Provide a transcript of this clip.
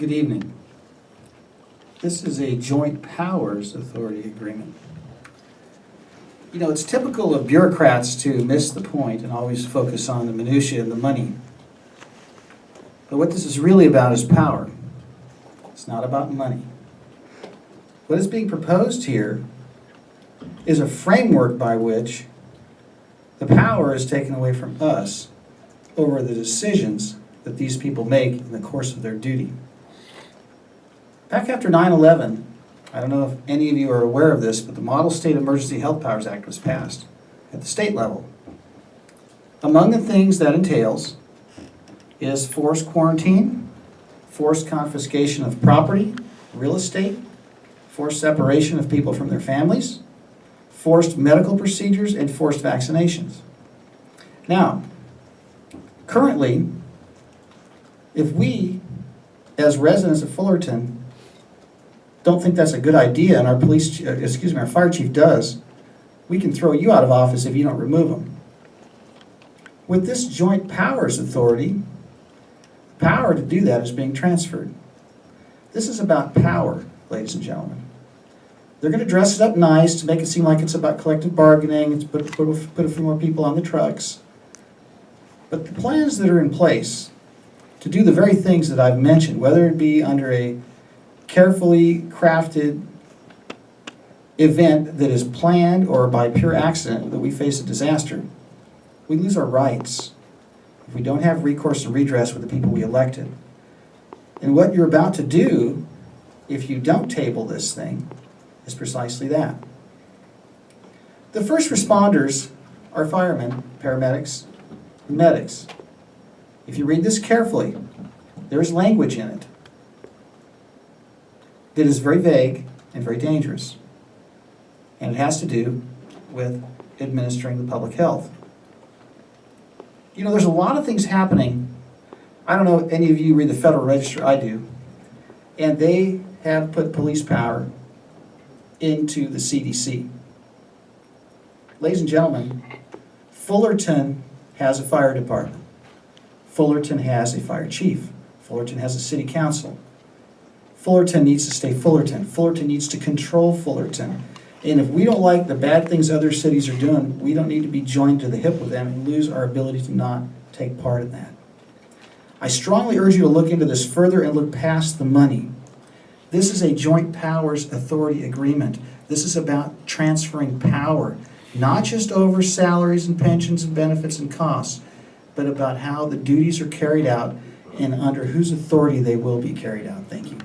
Good evening. This is a joint powers authority agreement. You know, it's typical of bureaucrats to miss the point and always focus on the minutiae and the money. But what this is really about is power. It's not about money. What is being proposed here is a framework by which the power is taken away from us over the decisions that these people make in the course of their duty. Back after 9/11, I don't know if any of you are aware of this, but the Model State Emergency Health Powers Act was passed at the state level. Among the things that entails is forced quarantine, forced confiscation of property, real estate, forced separation of people from their families, forced medical procedures, and forced vaccinations. Now, currently, if we, as residents of Fullerton, don't think that's a good idea, and our fire chief does, we can throw you out of office if you don't remove them. With this joint powers authority, the power to do that is being transferred. This is about power, ladies and gentlemen. They're going to dress it up nice to make it seem like it's about collective bargaining, it's put a few more people on the trucks. But the plans that are in place to do the very things that I've mentioned, whether it be under a carefully crafted event that is planned or by pure accident that we face a disaster, we lose our rights if we don't have recourse and redress with the people we elected. And what you're about to do, if you don't table this thing, is precisely that. The first responders are firemen, paramedics, and medics. If you read this carefully, there's language in it that is very vague and very dangerous. And it has to do with administering the public health. You know, there's a lot of things happening. I don't know if any of you read the Federal Register, I do. And they have put police power into the CDC. Ladies and gentlemen, Fullerton has a fire department. Fullerton has a fire chief. Fullerton has a city council. Fullerton needs to stay Fullerton. Fullerton needs to control Fullerton. And if we don't like the bad things other cities are doing, we don't need to be joined to the hip with them and lose our ability to not take part in that. I strongly urge you to look into this further and look past the money. This is a joint powers authority agreement. This is about transferring power, not just over salaries and pensions and benefits and costs, but about how the duties are carried out and under whose authority they will be carried out. Thank you.